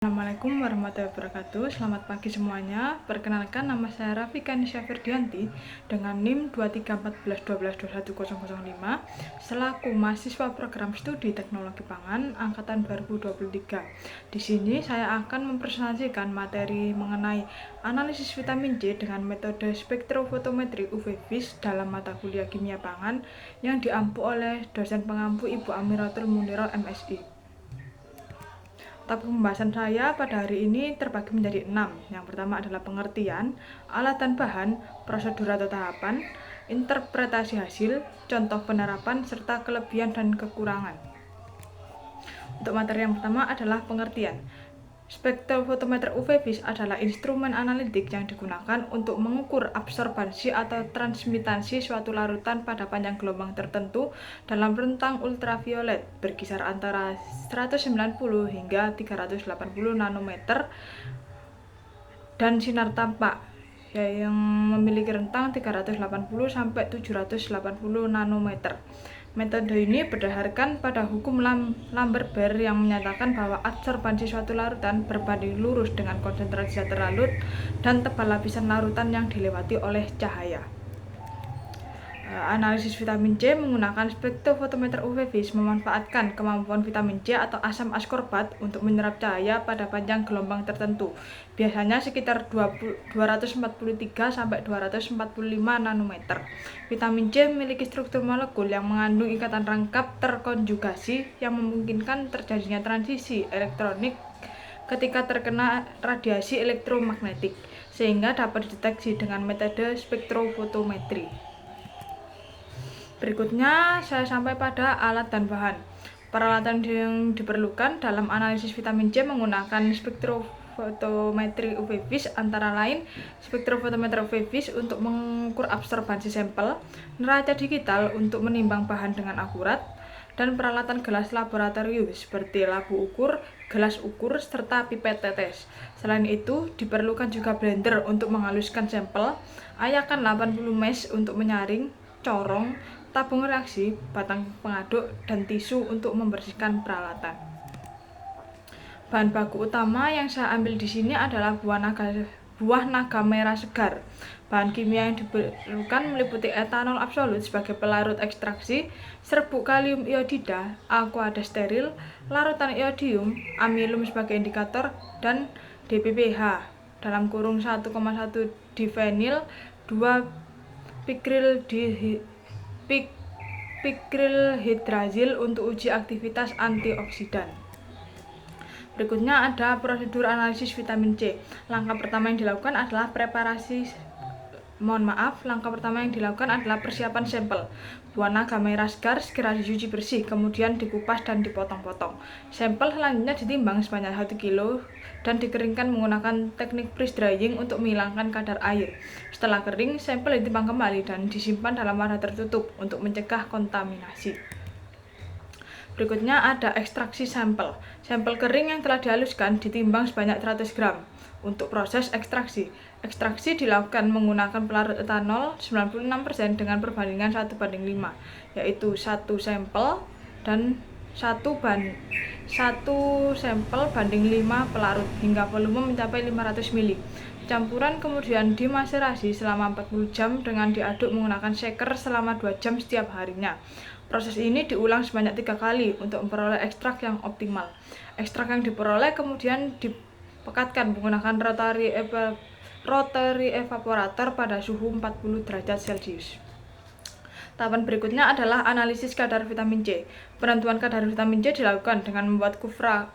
Assalamualaikum warahmatullahi wabarakatuh. Selamat pagi semuanya. Perkenalkan, nama saya Rafika Nisha Ferdianti dengan NIM 231412210005 selaku mahasiswa program studi Teknologi Pangan angkatan 2023. Di sini saya akan mempresentasikan materi mengenai analisis vitamin C dengan metode spektrofotometri UV-Vis dalam mata kuliah Kimia Pangan yang diampu oleh dosen pengampu Ibu Amiratul Muniro MSI. Topik pembahasan saya pada hari ini terbagi menjadi 6. Yang pertama adalah pengertian, alat dan bahan, prosedur atau tahapan, interpretasi hasil, contoh penerapan, serta kelebihan dan kekurangan. Untuk materi yang pertama adalah pengertian. Spektrofotometer UV-Vis adalah instrumen analitik yang digunakan untuk mengukur absorbansi atau transmitasi suatu larutan pada panjang gelombang tertentu dalam rentang ultraviolet berkisar antara 190 hingga 380 nanometer dan sinar tampak yang memiliki rentang 380 sampai 780 nanometer. Metode ini berdasarkan pada hukum Lambert-Beer yang menyatakan bahwa absorbansi suatu larutan berbanding lurus dengan konsentrasi zat terlarut dan tebal lapisan larutan yang dilewati oleh cahaya. Analisis vitamin C menggunakan spektrofotometer UV-Vis memanfaatkan kemampuan vitamin C atau asam askorbat untuk menyerap cahaya pada panjang gelombang tertentu, biasanya sekitar 243 sampai 245 nanometer. Vitamin C memiliki struktur molekul yang mengandung ikatan rangkap terkonjugasi yang memungkinkan terjadinya transisi elektronik ketika terkena radiasi elektromagnetik, sehingga dapat dideteksi dengan metode spektrofotometri. Berikutnya saya sampai pada alat dan bahan. Peralatan yang diperlukan dalam analisis vitamin C menggunakan spektrofotometri UV-Vis antara lain spektrofotometer UV-Vis untuk mengukur absorbansi sampel, neraca digital untuk menimbang bahan dengan akurat, dan peralatan gelas laboratorium seperti labu ukur, gelas ukur, serta pipet tetes. Selain itu, diperlukan juga blender untuk menghaluskan sampel, ayakan 80 mesh untuk menyaring, corong, tabung reaksi, batang pengaduk, dan tisu untuk membersihkan peralatan. Bahan baku utama yang saya ambil di sini adalah buah naga merah segar. Bahan kimia yang diperlukan meliputi etanol absolut sebagai pelarut ekstraksi, serbuk kalium iodida, aqua steril, larutan iodium, amilum sebagai indikator, dan DPPH dalam kurung 1,1 difenil 2 pikril untuk uji aktivitas antioksidan. Berikutnya ada prosedur analisis vitamin C. Langkah pertama yang dilakukan adalah persiapan sampel. Buah naga merah segar segera dicuci bersih, kemudian dikupas dan dipotong-potong. Sampel selanjutnya ditimbang sebanyak 1 kilo dan dikeringkan menggunakan teknik freeze drying untuk menghilangkan kadar air. Setelah kering, sampel ditimbang kembali dan disimpan dalam wadah tertutup untuk mencegah kontaminasi. Berikutnya ada ekstraksi sampel. Sampel kering yang telah dihaluskan ditimbang sebanyak 100 gram. Untuk proses ekstraksi dilakukan menggunakan pelarut etanol 96% dengan perbandingan 1:5, yaitu 1 sampel dan 1 sampel banding 5 pelarut hingga volume mencapai 500 ml. Campuran kemudian dimaserasi selama 40 jam dengan diaduk menggunakan shaker selama 2 jam setiap harinya. Proses ini diulang sebanyak 3 kali untuk memperoleh ekstrak yang optimal. Ekstrak yang diperoleh kemudian dipekatkan menggunakan rotary evaporator pada suhu 40 derajat Celcius. Tahapan berikutnya adalah analisis kadar vitamin C. Penentuan kadar vitamin C dilakukan dengan membuat kurva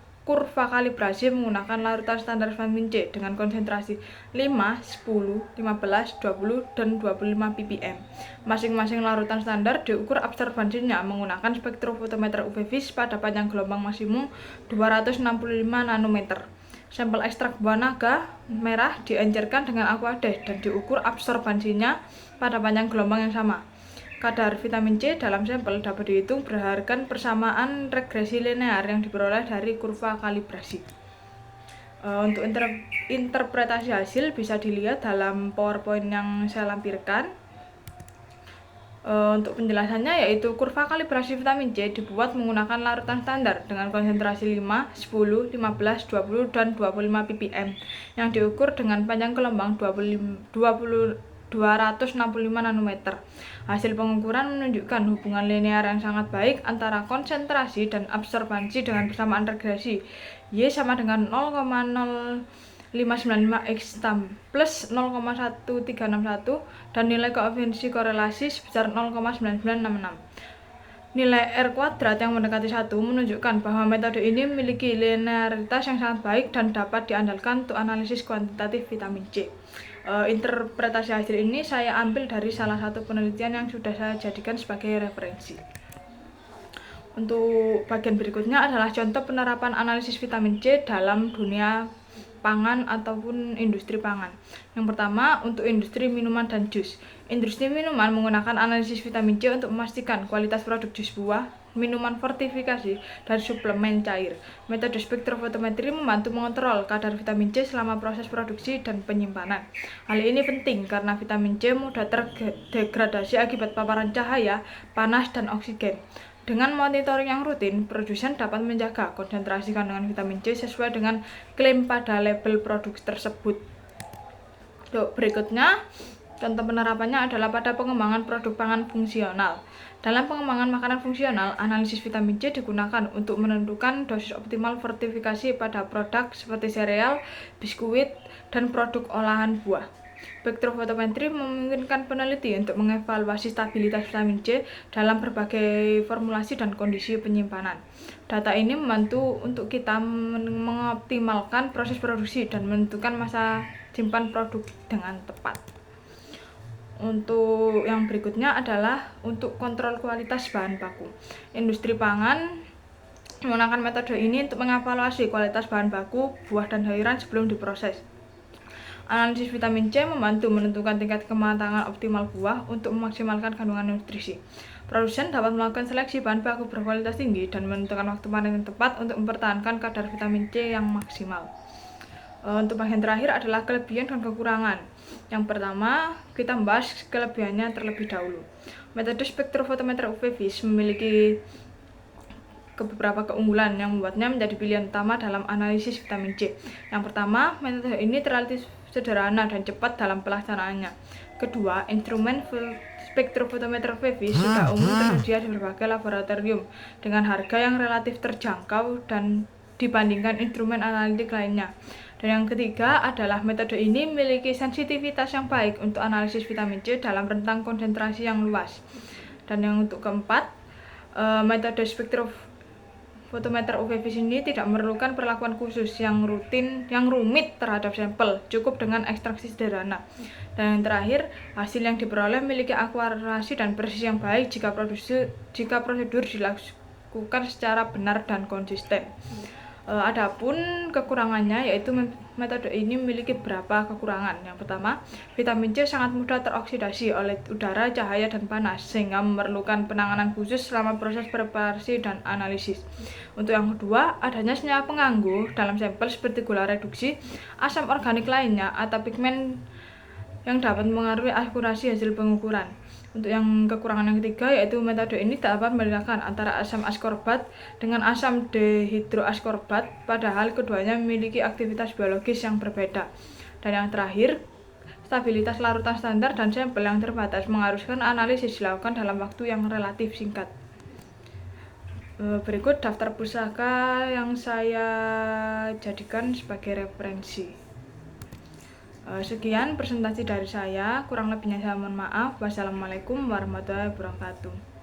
kalibrasi menggunakan larutan standar vitamin C dengan konsentrasi 5, 10, 15, 20, dan 25 ppm. Masing-masing larutan standar diukur absorbansinya menggunakan spektrofotometer UV-Vis pada panjang gelombang maksimum 265 nanometer. Sampel ekstrak buah naga merah diencerkan dengan aquades dan diukur absorbansinya pada panjang gelombang yang sama. Kadar vitamin C dalam sampel dapat dihitung berdasarkan persamaan regresi linear yang diperoleh dari kurva kalibrasi. Untuk interpretasi hasil bisa dilihat dalam PowerPoint yang saya lampirkan. Untuk penjelasannya yaitu kurva kalibrasi vitamin C dibuat menggunakan larutan standar dengan konsentrasi 5, 10, 15, 20, dan 25 ppm yang diukur dengan panjang gelombang 265 nanometer. Hasil pengukuran menunjukkan hubungan linear yang sangat baik antara konsentrasi dan absorbansi dengan persamaan regresi Y sama dengan 0,0595 x plus 0,1361 dan nilai koefisiensi korelasi sebesar 0,9966. Nilai R kuadrat yang mendekati 1 menunjukkan bahwa metode ini memiliki linearitas yang sangat baik dan dapat diandalkan untuk analisis kuantitatif vitamin C. Interpretasi hasil ini saya ambil dari salah satu penelitian yang sudah saya jadikan sebagai referensi. Untuk bagian berikutnya adalah contoh penerapan analisis vitamin C dalam dunia pangan ataupun industri pangan. Yang pertama, untuk industri minuman dan jus. Industri minuman menggunakan analisis vitamin C untuk memastikan kualitas produk jus buah, minuman fortifikasi, dan suplemen cair. Metode spektrofotometri membantu mengontrol kadar vitamin C selama proses produksi dan penyimpanan. Hal ini penting karena vitamin C mudah terdegradasi akibat paparan cahaya, panas, dan oksigen. Dengan monitoring yang rutin, produsen dapat menjaga konsentrasi kandungan vitamin C sesuai dengan klaim pada label produk tersebut. Berikutnya, contoh penerapannya adalah pada pengembangan produk pangan fungsional. Dalam pengembangan makanan fungsional, analisis vitamin C digunakan untuk menentukan dosis optimal fortifikasi pada produk seperti sereal, biskuit, dan produk olahan buah. Spektrofotometri memungkinkan peneliti untuk mengevaluasi stabilitas vitamin C dalam berbagai formulasi dan kondisi penyimpanan. Data ini membantu untuk kita mengoptimalkan proses produksi dan menentukan masa simpan produk dengan tepat. Untuk yang berikutnya adalah untuk kontrol kualitas bahan baku. Industri pangan menggunakan metode ini untuk mengevaluasi kualitas bahan baku, buah dan sayuran sebelum diproses. Analisis vitamin C membantu menentukan tingkat kematangan optimal buah untuk memaksimalkan kandungan nutrisi. Produsen dapat melakukan seleksi bahan baku berkualitas tinggi dan menentukan waktu panen yang tepat untuk mempertahankan kadar vitamin C yang maksimal. Untuk bagian terakhir adalah kelebihan dan kekurangan. Yang pertama, kita membahas kelebihannya terlebih dahulu. Metode spektrofotometer UV vis memiliki beberapa keunggulan yang membuatnya menjadi pilihan utama dalam analisis vitamin C. Yang pertama, metode ini relatif sederhana dan cepat dalam pelaksanaannya. Kedua, instrumen spektrofotometer UV vis sudah umum tersedia di berbagai laboratorium dengan harga yang relatif terjangkau dan dibandingkan instrumen analitik lainnya. Dan yang ketiga adalah metode ini memiliki sensitivitas yang baik untuk analisis vitamin C dalam rentang konsentrasi yang luas. Dan yang untuk keempat, metode spektrofotometer UV vis ini tidak memerlukan perlakuan khusus yang rumit terhadap sampel, cukup dengan ekstraksi sederhana. Dan yang terakhir, hasil yang diperoleh memiliki akurasi dan presisi yang baik jika prosedur dilakukan secara benar dan konsisten. Adapun kekurangannya yaitu metode ini memiliki beberapa kekurangan. Yang pertama, vitamin C sangat mudah teroksidasi oleh udara, cahaya, dan panas sehingga memerlukan penanganan khusus selama proses preparasi dan analisis. Untuk yang kedua, adanya senyawa pengganggu dalam sampel seperti gula reduksi, asam organik lainnya, atau pigmen yang dapat mengaruhi akurasi hasil pengukuran. Untuk yang kekurangan yang ketiga yaitu metode ini dapat membedakan antara asam askorbat dengan asam dehidroaskorbat, padahal keduanya memiliki aktivitas biologis yang berbeda. Dan yang terakhir, stabilitas larutan standar dan sampel yang terbatas mengharuskan analisis dilakukan dalam waktu yang relatif singkat. Berikut daftar pusaka yang saya jadikan sebagai referensi. Sekian presentasi dari saya, kurang lebihnya saya mohon maaf. Wassalamualaikum warahmatullahi wabarakatuh.